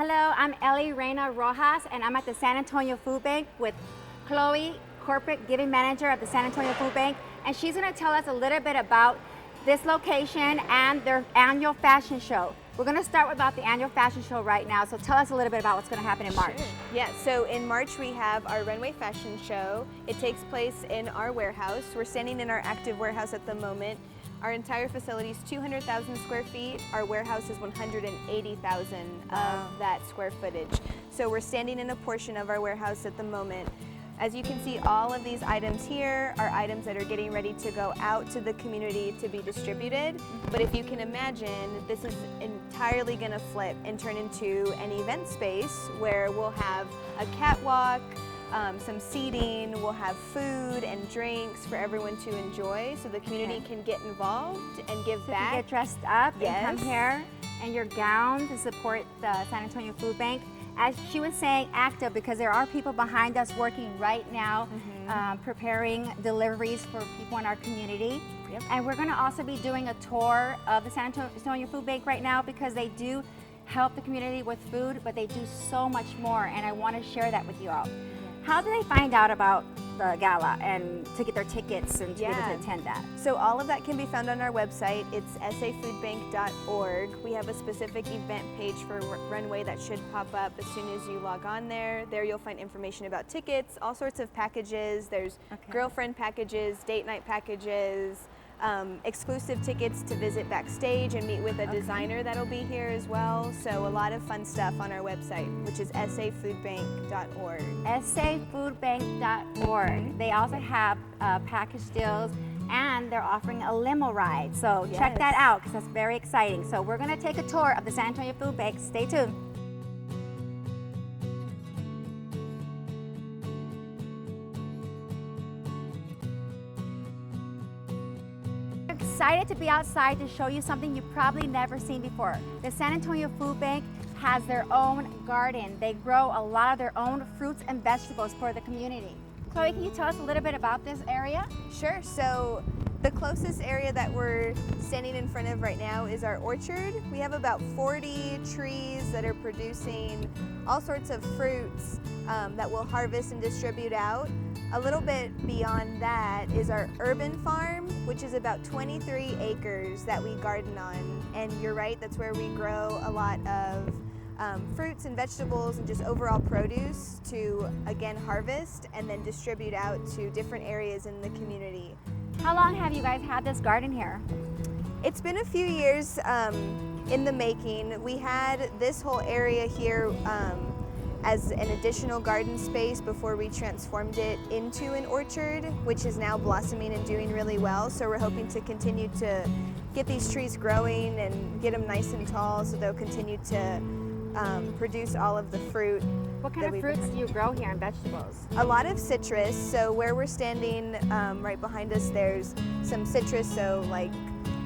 Hello, I'm Ellie Reyna Rojas, and I'm at the San Antonio Food Bank with Chloe, Corporate Giving Manager of the San Antonio Food Bank, and she's going to tell us a little bit about this location and their annual fashion show. We're going to start about the annual fashion show right now, so tell us a little bit about what's going to happen in March. Sure. Yeah, so in March we have our runway fashion show. It takes place in our warehouse. We're standing in our active warehouse at the moment. Our entire facility is 200,000 square feet. Our warehouse is 180,000 of that square footage. So we're standing in a portion of our warehouse at the moment. As you can see, all of these items here are items that are getting ready to go out to the community to be distributed. But if you can imagine, this is entirely going to flip and turn into an event space where we'll have a catwalk, some seating, we'll have food and drinks for everyone to enjoy so the community can get involved and give So back. you get dressed up Yes. and come here in your gown to support the San Antonio Food Bank. As she was saying, active, because there are people behind us working right now, preparing deliveries for people in our community. Yep. And we're going to also be doing a tour of the San Antonio Food Bank right now, because they do help the community with food, but they do so much more, and I want to share that with you all. How do they find out about the gala and to get their tickets and to be able to attend that? So all of that can be found on our website. It's safoodbank.org. We have a specific event page for Runway that should pop up as soon as you log on there. There you'll find information about tickets, all sorts of packages. There's girlfriend packages, date night packages, exclusive tickets to visit backstage and meet with a designer that'll be here as well. So a lot of fun stuff on our website, which is safoodbank.org. safoodbank.org. They also have package deals, and they're offering a limo ride. So check that out, because that's very exciting. So we're going to take a tour of the San Antonio Food Bank. Stay tuned. Excited to be outside to show you something you've probably never seen before. The San Antonio Food Bank has their own garden. They grow a lot of their own fruits and vegetables for the community. Chloe, can you tell us a little bit about this area? Sure. So the closest area that we're standing in front of right now is our orchard. We have about 40 trees that are producing all sorts of fruits that we'll harvest and distribute out. A little bit beyond that is our urban farm, which is about 23 acres that we garden on. And you're right, that's where we grow a lot of fruits and vegetables and just overall produce to, again, harvest and then distribute out to different areas in the community. How long have you guys had this garden here? It's been a few years in the making. We had this whole area here as an additional garden space before we transformed it into an orchard, which is now blossoming and doing really well. So we're hoping to continue to get these trees growing and get them nice and tall so they'll continue to produce all of the fruit. What kind of fruits do you grow here and vegetables? A lot of citrus. So where we're standing right behind us, there's some citrus, so like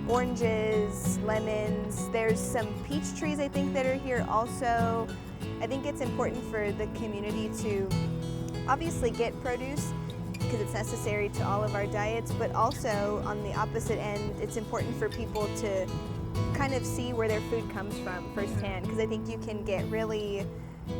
oranges, lemons. There's some peach trees I think that are here also. I think it's important for the community to obviously get produce because it's necessary to all of our diets, but also on the opposite end, it's important for people to kind of see where their food comes from firsthand, because I think you can get really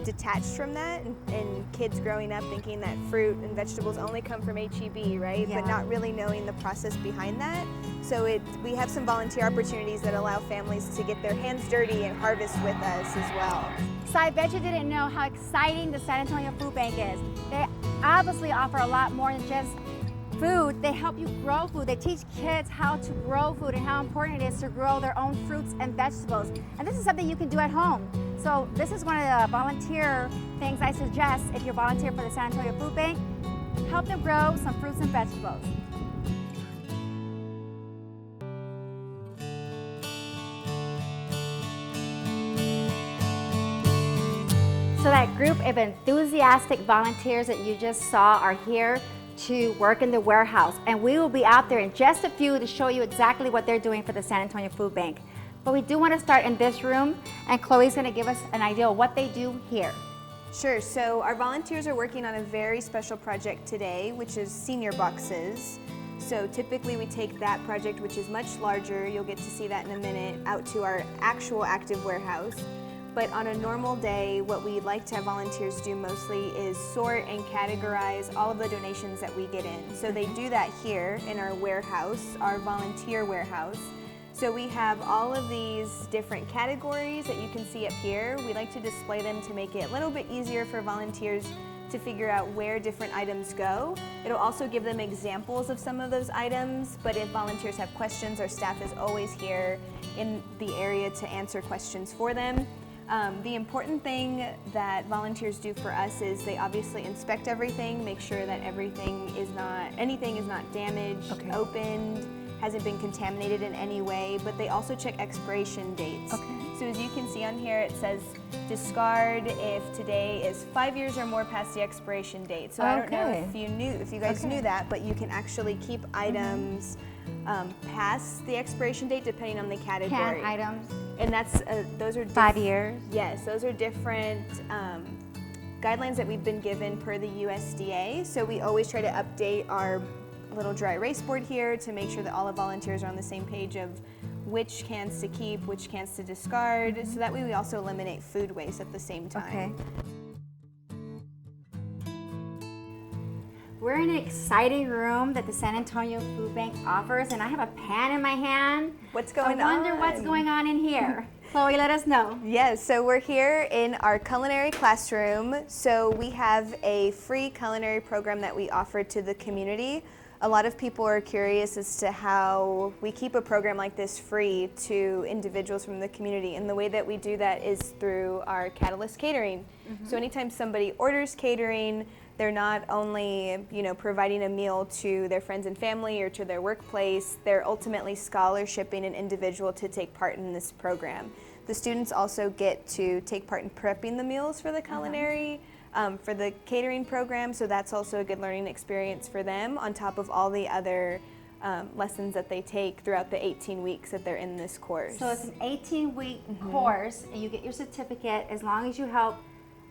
detached from that and kids growing up thinking that fruit and vegetables only come from H-E-B, right? Yeah. But not really knowing the process behind that. So we have some volunteer opportunities that allow families to get their hands dirty and harvest with us as well. So I bet you didn't know how exciting the San Antonio Food Bank is. They obviously offer a lot more than just food. They help you grow food. They teach kids how to grow food and how important it is to grow their own fruits and vegetables. And this is something you can do at home. So this is one of the volunteer things I suggest if you're volunteer for the San Antonio Food Bank. Help them grow some fruits and vegetables. So that group of enthusiastic volunteers that you just saw are here to work in the warehouse, and we will be out there in just a few to show you exactly what they're doing for the San Antonio Food Bank. But we do want to start in this room, and Chloe's going to give us an idea of what they do here. Sure, so our volunteers are working on a very special project today, which is senior boxes. So typically we take that project, which is much larger, you'll get to see that in a minute, out to our actual active warehouse. But on a normal day, what we like to have volunteers do mostly is sort and categorize all of the donations that we get in. So they do that here in our warehouse, our volunteer warehouse. So we have all of these different categories that you can see up here. We like to display them to make it a little bit easier for volunteers to figure out where different items go. It'll also give them examples of some of those items, but if volunteers have questions, our staff is always here in the area to answer questions for them. The important thing that volunteers do for us is they obviously inspect everything, make sure that anything is not damaged, opened, hasn't been contaminated in any way, but they also check expiration dates. So as you can see on here, it says discard if today is 5 years or more past the expiration date. So I don't know if you guys knew that, but you can actually keep items past the expiration date depending on the category. Canned items. And that's those are 5 years. Yes, those are different guidelines that we've been given per the USDA. So we always try to update our little dry erase board here to make sure that all the volunteers are on the same page of which cans to keep, which cans to discard, so that way we also eliminate food waste at the same time. We're in an exciting room that the San Antonio Food Bank offers, and I have a pan in my hand. What's going on? I wonder what's going on in here. Chloe, let us know. Yes, so we're here in our culinary classroom. So we have a free culinary program that we offer to the community. A lot of people are curious as to how we keep a program like this free to individuals from the community, and the way that we do that is through our Catalyst Catering. So anytime somebody orders catering, they're not only, providing a meal to their friends and family or to their workplace, they're ultimately scholarshiping an individual to take part in this program. The students also get to take part in prepping the meals for the culinary, for the catering program, so that's also a good learning experience for them on top of all the other lessons that they take throughout the 18 weeks that they're in this course. So it's an 18-week course, and you get your certificate as long as you help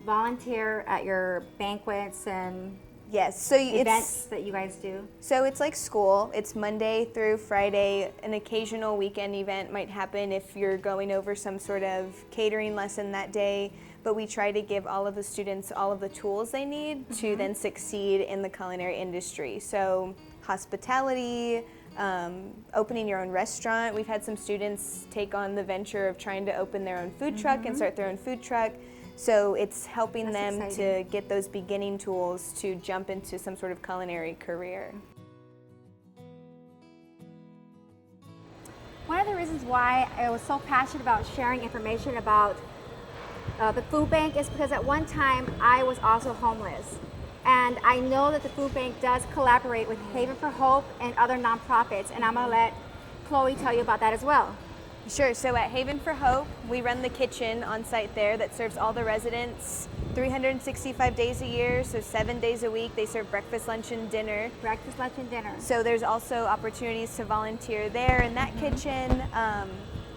volunteer at your banquets and events that you guys do. So it's like school. It's Monday through Friday. An occasional weekend event might happen if you're going over some sort of catering lesson that day, but we try to give all of the students all of the tools they need to then succeed in the culinary industry. So hospitality, opening your own restaurant. We've had some students take on the venture of trying to open their own food truck and start their own food truck. So it's helping them to get those beginning tools to jump into some sort of culinary career. One of the reasons why I was so passionate about sharing information about the food bank is because at one time I was also homeless. And I know that the food bank does collaborate with Haven for Hope and other nonprofits, and I'm going to let Chloe tell you about that as well. Sure, so at Haven for Hope, we run the kitchen on site there that serves all the residents 365 days a year, so 7 days a week. They serve breakfast, lunch, and dinner. Breakfast, lunch, and dinner. So there's also opportunities to volunteer there in that kitchen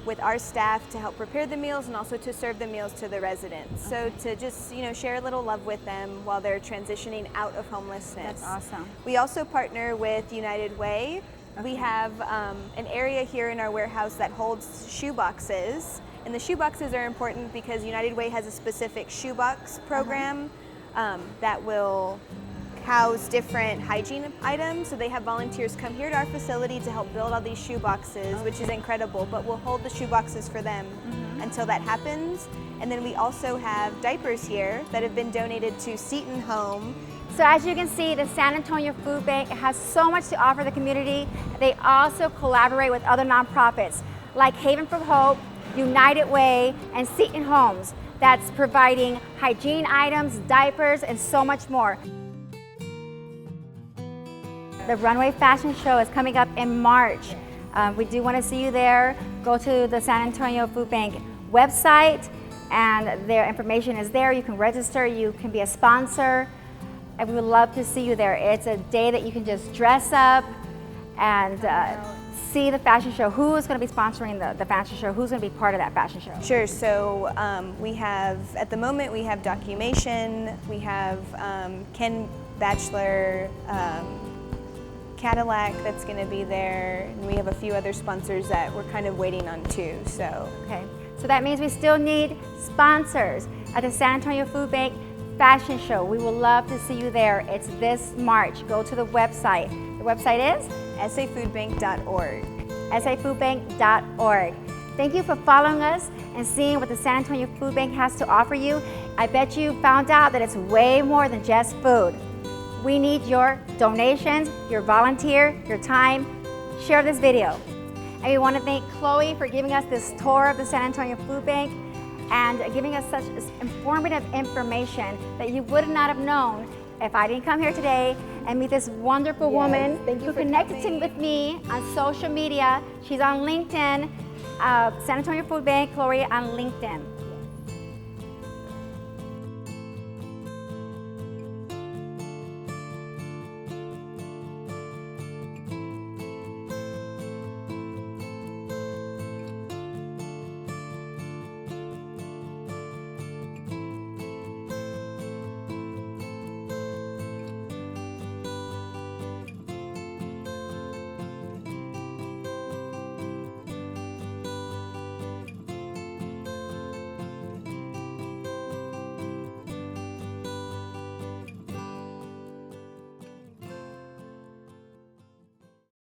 with our staff to help prepare the meals and also to serve the meals to the residents. So to just, share a little love with them while they're transitioning out of homelessness. That's awesome. We also partner with United Way. We have an area here in our warehouse that holds shoe boxes, and the shoe boxes are important because United Way has a specific shoebox program that will house different hygiene items. So they have volunteers come here to our facility to help build all these shoe boxes, which is incredible, but we'll hold the shoe boxes for them until that happens. And then we also have diapers here that have been donated to Seton Home. So as you can see, the San Antonio Food Bank has so much to offer the community. They also collaborate with other nonprofits like Haven for Hope, United Way, and Seton Homes that's providing hygiene items, diapers, and so much more. The Runway Fashion Show is coming up in March. We do want to see you there. Go to the San Antonio Food Bank website, and their information is there. You can register, you can be a sponsor. And we would love to see you there. It's a day that you can just dress up and see the fashion show. Who is going to be sponsoring the fashion show? Who's going to be part of that fashion show? Sure, so we have, at the moment, we have Documation, we have Ken Bachelor, Cadillac that's going to be there, and we have a few other sponsors that we're kind of waiting on too. So. Okay. So that means we still need sponsors at the San Antonio Food Bank Fashion Show. We would love to see you there. It's this March. Go to the website. The website is safoodbank.org. safoodbank.org. Thank you for following us and seeing what the San Antonio Food Bank has to offer you. I bet you found out that it's way more than just food. We need your donations, your volunteer, your time. Share this video. And we want to thank Chloe for giving us this tour of the San Antonio Food Bank and giving us such informative information that you would not have known if I didn't come here today and meet this wonderful woman who connected with me on social media. She's on LinkedIn, San Antonio Food Bank, Chloe on LinkedIn.